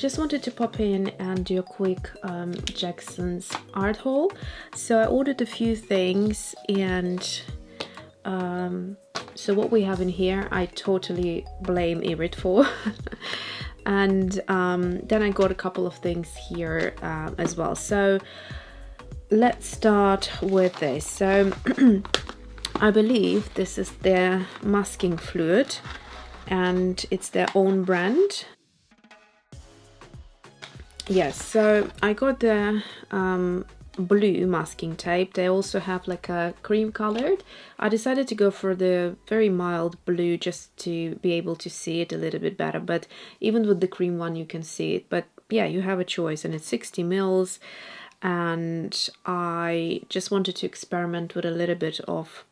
just wanted to pop in and do a quick Jackson's art haul. So I ordered a few things, and so what we have in here I totally blame Irit for. And then I got a couple of things here as well. So let's start with this. So I believe this is their masking fluid, and it's their own brand. Yes, so I got the blue masking tape. They also have like a cream colored. I decided to go for the very mild blue just to be able to see it a little bit better, but even with the cream one you can see it. But yeah, you have a choice, and it's 60 mils, and I just wanted to experiment with a little bit of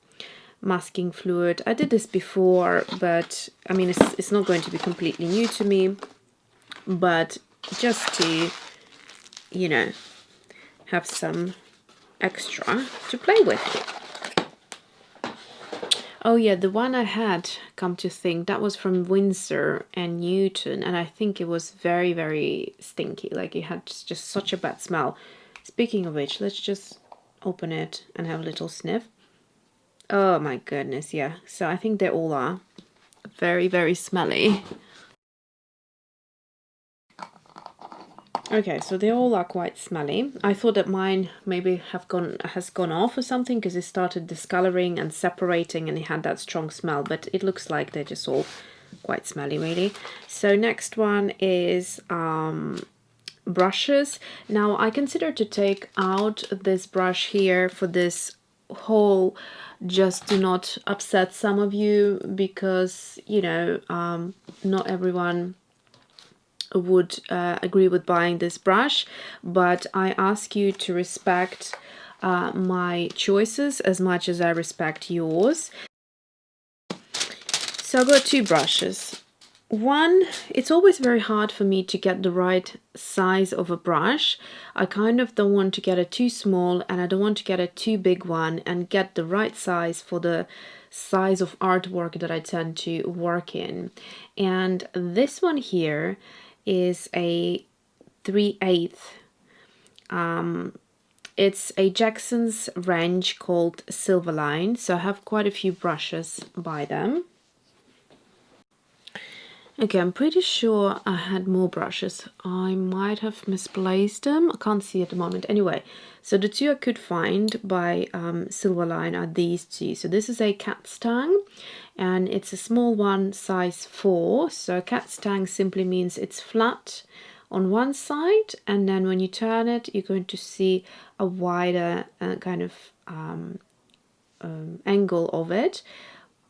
masking fluid. I did this before, but I mean it's not going to be completely new to me, but just to, you know, have some extra to play with. Oh yeah, the one I had, come to think, that was from Windsor and Newton, and I think it was very, very stinky. Like, it had just such a bad smell. Speaking of which, let's just open it and have a little sniff. Oh my goodness, yeah. So I think they all are very, very smelly. Okay, so they all are quite smelly. I thought that mine maybe has gone off or something, because it started discoloring and separating and it had that strong smell, but it looks like they're just all quite smelly really. So next one is brushes. Now I consider to take out this brush here for this haul, just to not upset some of you, because you know, not everyone would agree with buying this brush, but I ask you to respect my choices as much as I respect yours. So I've got two brushes. One, it's always very hard for me to get the right size of a brush. I kind of don't want to get it too small, and I don't want to get a too big one, and get the right size for the size of artwork that I tend to work in. And this one here is a 3/8. It's a Jackson's range called Silverline, so I have quite a few brushes by them. Okay, I'm pretty sure I had more brushes. I might have misplaced them. I can't see at the moment. Anyway, so the two I could find by Silverline are these two. So this is a cat's tongue, and it's a small one, size 4. So cat's tongue simply means it's flat on one side, and then when you turn it, you're going to see a wider kind of angle of it.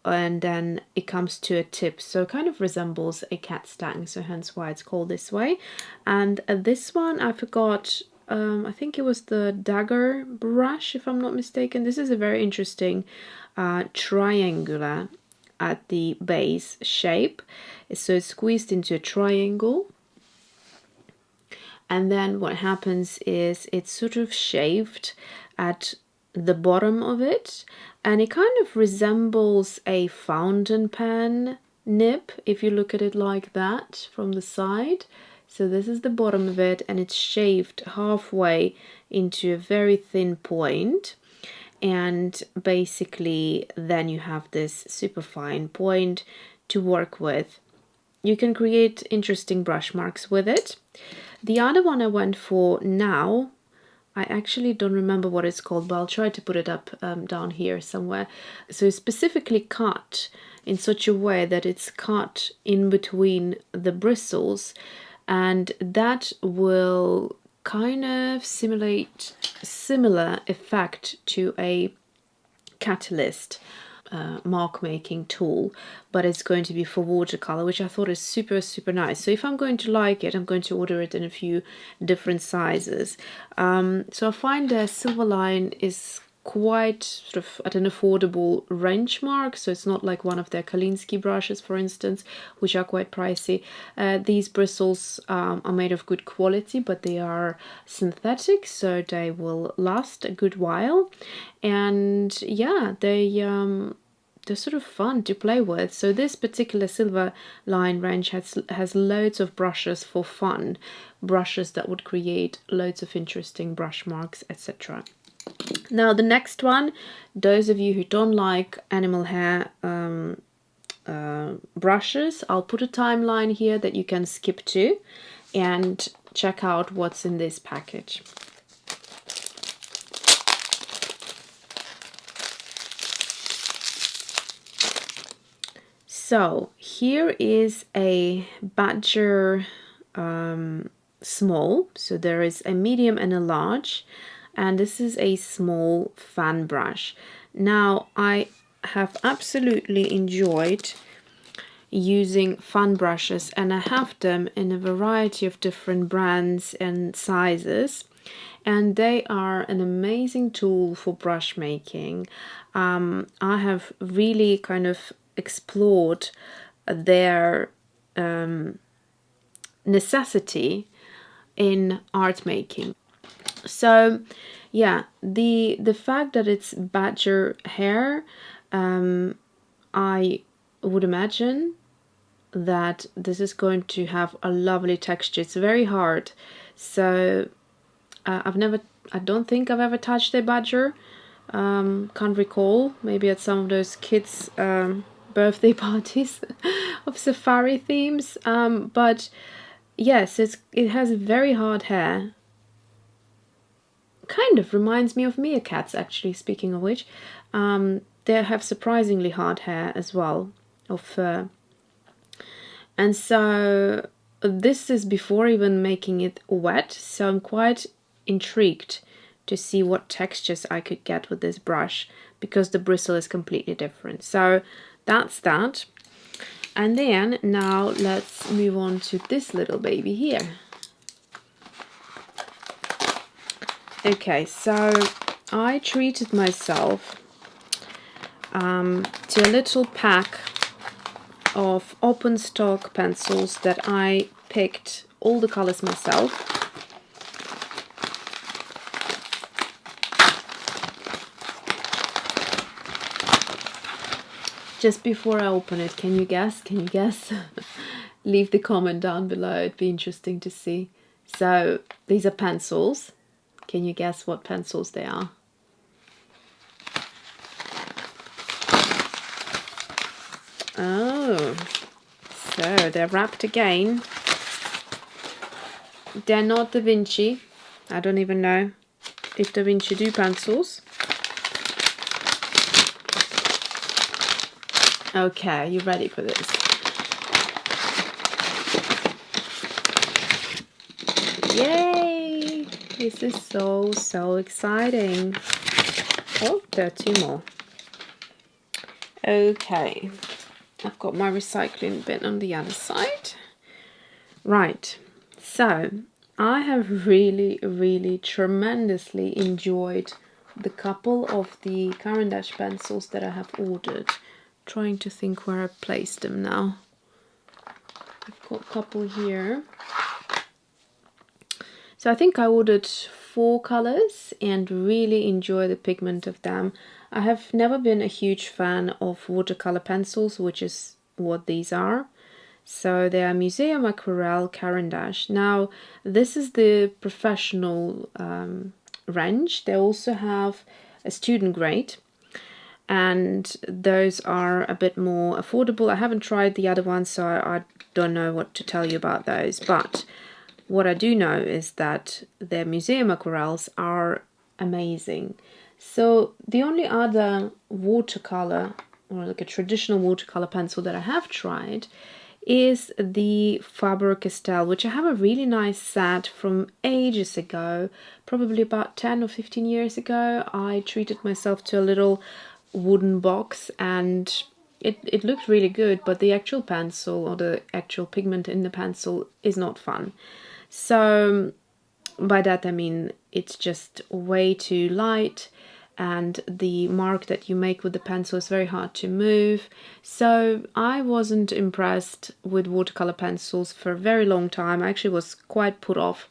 And then it comes to a tip, so it kind of resembles a cat's tongue, so hence why it's called this way. And this one, I forgot, I think it was the dagger brush, if I'm not mistaken. This is a very interesting triangular at the base shape, so it's squeezed into a triangle, and then what happens is it's sort of shaved at the bottom of it, and it kind of resembles a fountain pen nib if you look at it like that from the side. So this is the bottom of it, and it's shaved halfway into a very thin point, and basically then you have this super fine point to work with. You can create interesting brush marks with it. The other one I went for now, I actually don't remember what it's called, but I'll try to put it up down here somewhere. So it's specifically cut in such a way that it's cut in between the bristles, and that will kind of simulate similar effect to a catalyst mark making tool, but it's going to be for watercolor, which I thought is super, super nice. So if I'm going to like it, I'm going to order it in a few different sizes. So I find the Silverline is quite sort of at an affordable range mark, so it's not like one of their Kolinsky brushes, for instance, which are quite pricey. These bristles are made of good quality, but they are synthetic, so they will last a good while. And yeah, they're sort of fun to play with. So this particular Silverline range has loads of brushes for fun, brushes that would create loads of interesting brush marks, etc. Now the next one, those of you who don't like animal hair brushes, I'll put a timeline here that you can skip to and check out what's in this package. So here is a Badger small, so there is a medium and a large, and this is a small fan brush. Now I have absolutely enjoyed using fan brushes, and I have them in a variety of different brands and sizes, and they are an amazing tool for brush making. I have really kind of explored their necessity in art making. So yeah, the fact that it's badger hair, I would imagine that this is going to have a lovely texture. It's very hard, so I don't think I've ever touched a badger. Can't recall, maybe at some of those kids birthday parties of safari themes, but yes, it has very hard hair. Kind of reminds me of meerkats, actually, speaking of which. They have surprisingly hard hair as well, of fur. And so this is before even making it wet, so I'm quite intrigued to see what textures I could get with this brush, because the bristle is completely different. So that's that. And then now let's move on to this little baby here. Okay, so I treated myself to a little pack of open stock pencils that I picked all the colors myself. Just before I open it, can you guess? Can you guess? Leave the comment down below, it'd be interesting to see. So these are pencils. Can you guess what pencils they are? Oh, so they're wrapped again. They're not Da Vinci. I don't even know if Da Vinci do pencils. Okay, you ready for this? Yay! This is so exciting. Oh, there are two more. Okay. I've got my recycling bin on the other side. Right, so I have really tremendously enjoyed the couple of the Caran pencils that I have ordered. Trying to think where I placed them now. I've got a couple here. So I think I ordered 4 colors and really enjoy the pigment of them. I have never been a huge fan of watercolor pencils, which is what these are. So they are Museum Aquarelle Caran. Now this is the professional range. They also have a student grade, and those are a bit more affordable. I haven't tried the other ones, so I don't know what to tell you about those, but what I do know is that their Museum Aquarelles are amazing. So the only other watercolor, or like a traditional watercolor pencil that I have tried, is the Faber-Castell, which I have a really nice set from ages ago, probably about 10 or 15 years ago. I treated myself to a little wooden box, and it looked really good, but the actual pencil, or the actual pigment in the pencil, is not fun. So by that I mean it's just way too light, and the mark that you make with the pencil is very hard to move. So I wasn't impressed with watercolor pencils for a very long time. I actually was quite put off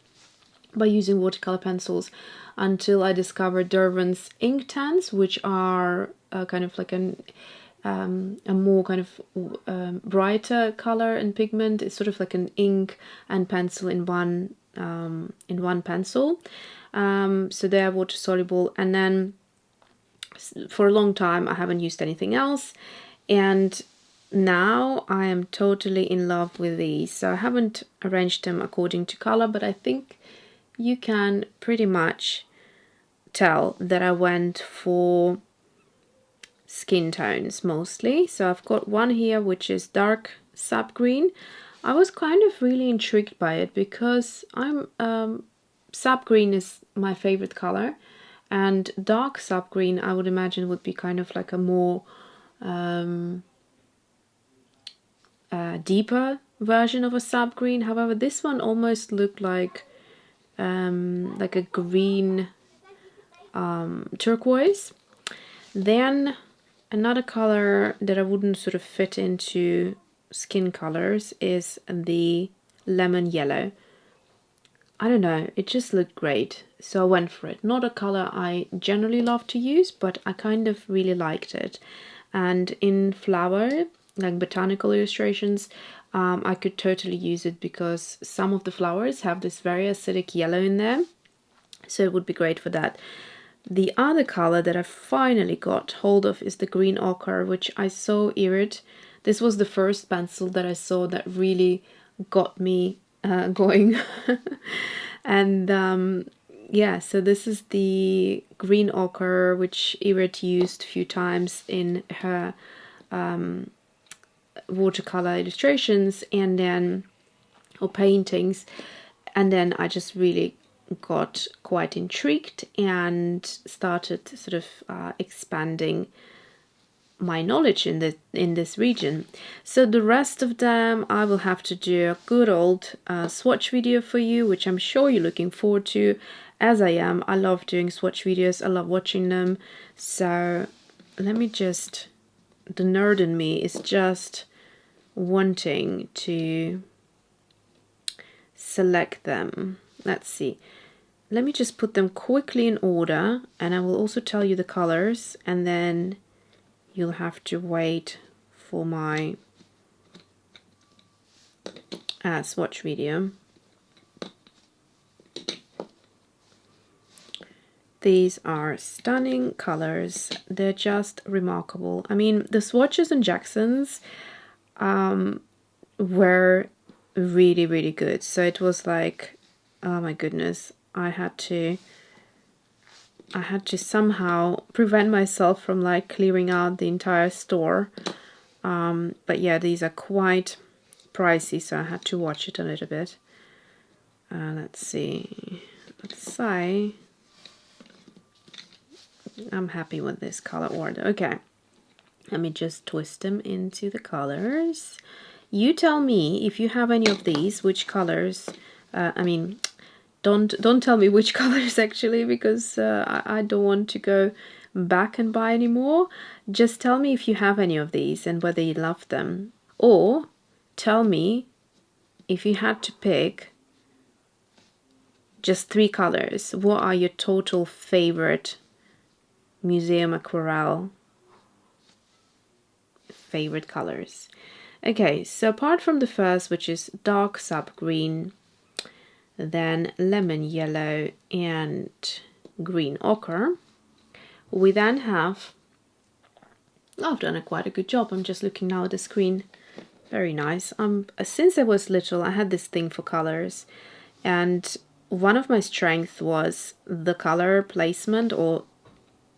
by using watercolor pencils until I discovered Derwent's Inktense, which are kind of like an a more kind of brighter color and pigment. It's sort of like an ink and pencil in one pencil. So they are water soluble, and then for a long time I haven't used anything else, and now I am totally in love with these. So I haven't arranged them according to color, but I think you can pretty much tell that I went for skin tones mostly. So I've got one here which is dark sap green. I was kind of really intrigued by it because sap green is my favorite color, and dark sap green I would imagine would be kind of like a more deeper version of a sap green. However, this one almost looked like a green turquoise. Then another color that I wouldn't sort of fit into skin colors is the lemon yellow. I don't know, it just looked great, so I went for it. Not a color I generally love to use, but I kind of really liked it. And in flower, like botanical illustrations, I could totally use it because some of the flowers have this very acidic yellow in there, so it would be great for that. The other color that I finally got hold of is the green ochre, which I so irid. This was the first pencil that I saw that really got me going. And yeah, so this is the green ochre, which Irid used a few times in her watercolor illustrations and then or paintings, and then I just really got quite intrigued and started sort of expanding my knowledge in this region. So the rest of them I will have to do a good old swatch video for you, which I'm sure you're looking forward to, as I am. I love doing swatch videos, I love watching them. So let me just, the nerd in me is just wanting to select them. Let's see. Let me just put them quickly in order, and I will also tell you the colors, and then you'll have to wait for my swatch video. These are stunning colors. They're just remarkable. I mean, the swatches and Jacksons were really, really good. So it was like, oh my goodness, I had to somehow prevent myself from like clearing out the entire store. But yeah, these are quite pricey, so I had to watch it a little bit. Let's see. Let's say I'm happy with this color order. Okay, let me just twist them into the colors. You tell me if you have any of these, which colors. I mean, don't tell me which colors actually, because I don't want to go back and buy anymore. Just tell me if you have any of these and whether you love them, or tell me if you had to pick just 3 colors, what are your total favorite Museum Aquarelle favorite colors. Okay, so apart from the first, which is dark sap green, then lemon yellow and green ochre, we then have, I've done quite a good job. I'm just looking now at the screen. Very nice. Since I was little, I had this thing for colors, and one of my strengths was the color placement, or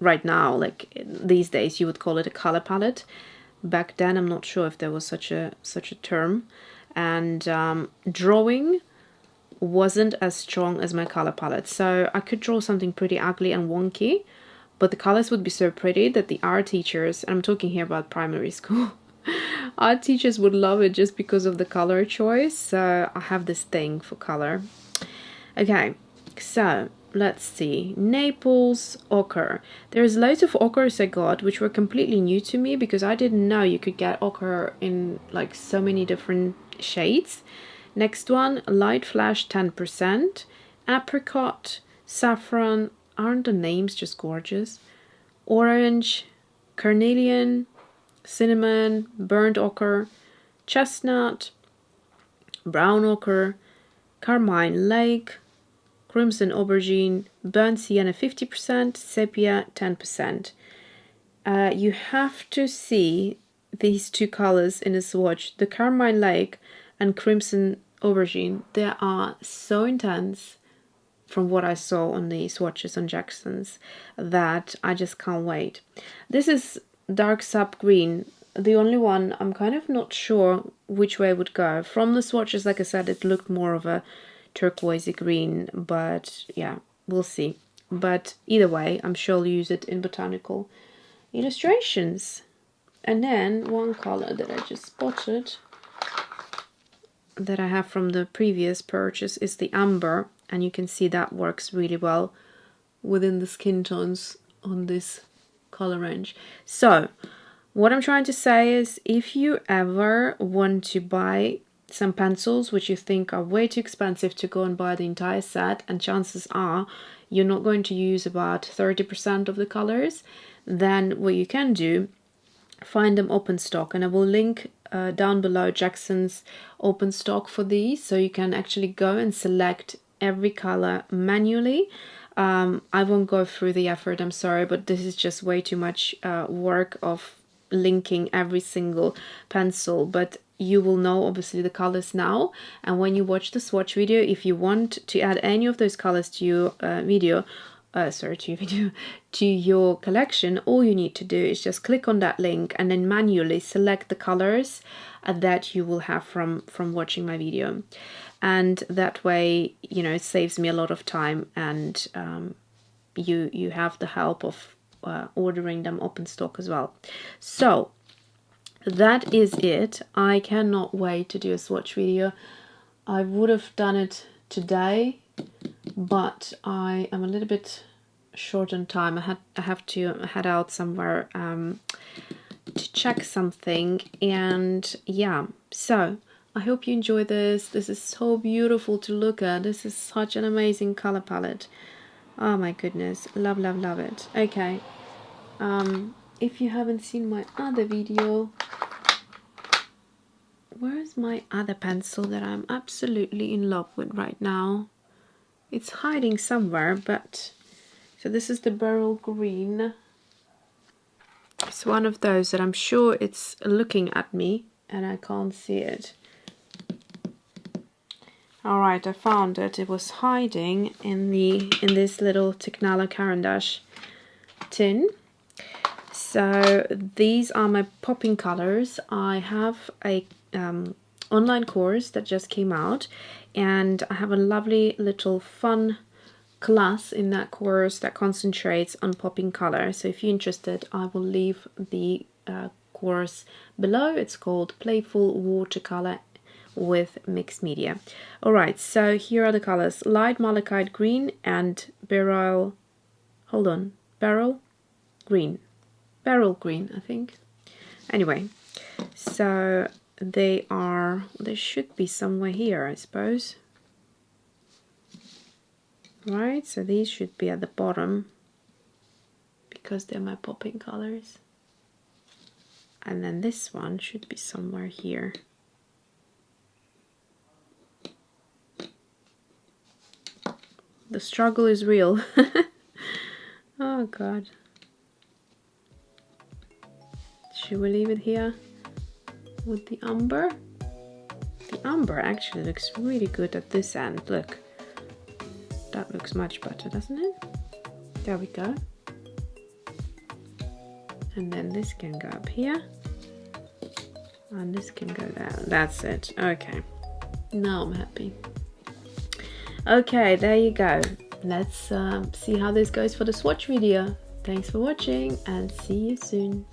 right now, like these days, you would call it a color palette. Back then, I'm not sure if there was such a term. And drawing wasn't as strong as my color palette, so I could draw something pretty ugly and wonky, but the colors would be so pretty that the art teachers, and I'm talking here about primary school, art teachers would love it just because of the color choice. So I have this thing for color. Okay, so let's see. Naples Ochre. There's loads of ochres I got which were completely new to me because I didn't know you could get ochre in like so many different shades. Next one, Light Flash 10%, Apricot, Saffron, aren't the names just gorgeous? Orange, Carnelian, cinnamon, burnt ochre, chestnut, brown ochre, Carmine Lake, crimson aubergine, burnt sienna 50%, sepia 10%. You have to see these two colors in a swatch, the Carmine Lake and crimson aubergine. They are so intense from what I saw on the swatches on Jackson's that I just can't wait. This is dark sap green, the only one I'm kind of not sure which way it would go. From the swatches, like I said, it looked more of a turquoisey green, but yeah, we'll see. But either way, I'm sure I'll use it in botanical illustrations. And then one color that I just spotted that I have from the previous purchase is the Umber, and you can see that works really well within the skin tones on this color range. So what I'm trying to say is, if you ever want to buy some pencils which you think are way too expensive to go and buy the entire set, and chances are you're not going to use about 30% of the colors, then what you can do, find them open stock, and I will link down below Jackson's open stock for these, so you can actually go and select every color manually. I won't go through the effort, I'm sorry, but this is just way too much work of linking every single pencil, but you will know obviously the colors now, and when you watch the swatch video, if you want to add any of those colors to your to your collection, all you need to do is just click on that link and then manually select the colors that you will have from watching my video, and that way, you know, it saves me a lot of time, and you have the help of ordering them open stock as well. So that is it. I cannot wait to do a swatch video. I would have done it today, but I am a little bit short on time. I have to head out somewhere to check something, and yeah, so I hope you enjoy this. This is so beautiful to look at. This is such an amazing color palette. Oh my goodness, love, love, love it. Okay, if you haven't seen my other video, where is my other pencil that I'm absolutely in love with right now? It's hiding somewhere, but so this is the Beryl Green. It's one of those that I'm sure it's looking at me and I can't see it. All right, I found it. It was hiding in this little Technala Caran d'Ache tin. So these are my popping colors. I have a online course that just came out, and I have a lovely little fun class in that course that concentrates on popping color. So if you're interested, I will leave the course below. It's called Playful Watercolor with Mixed Media. All right, so here are the colors: light malachite green and beryl green, I think. Anyway, so they should be somewhere here, I suppose. Right, so these should be at the bottom because they're my popping colors, and then this one should be somewhere here. The struggle is real. Oh god. Should we leave it here with the umber? The umber actually looks really good at this end. Look, that looks much better, doesn't it? There we go. And then this can go up here, and this can go down. That's it. Okay, now I'm happy. Okay, there you go. Let's see how this goes for the swatch video. Thanks for watching, and see you soon.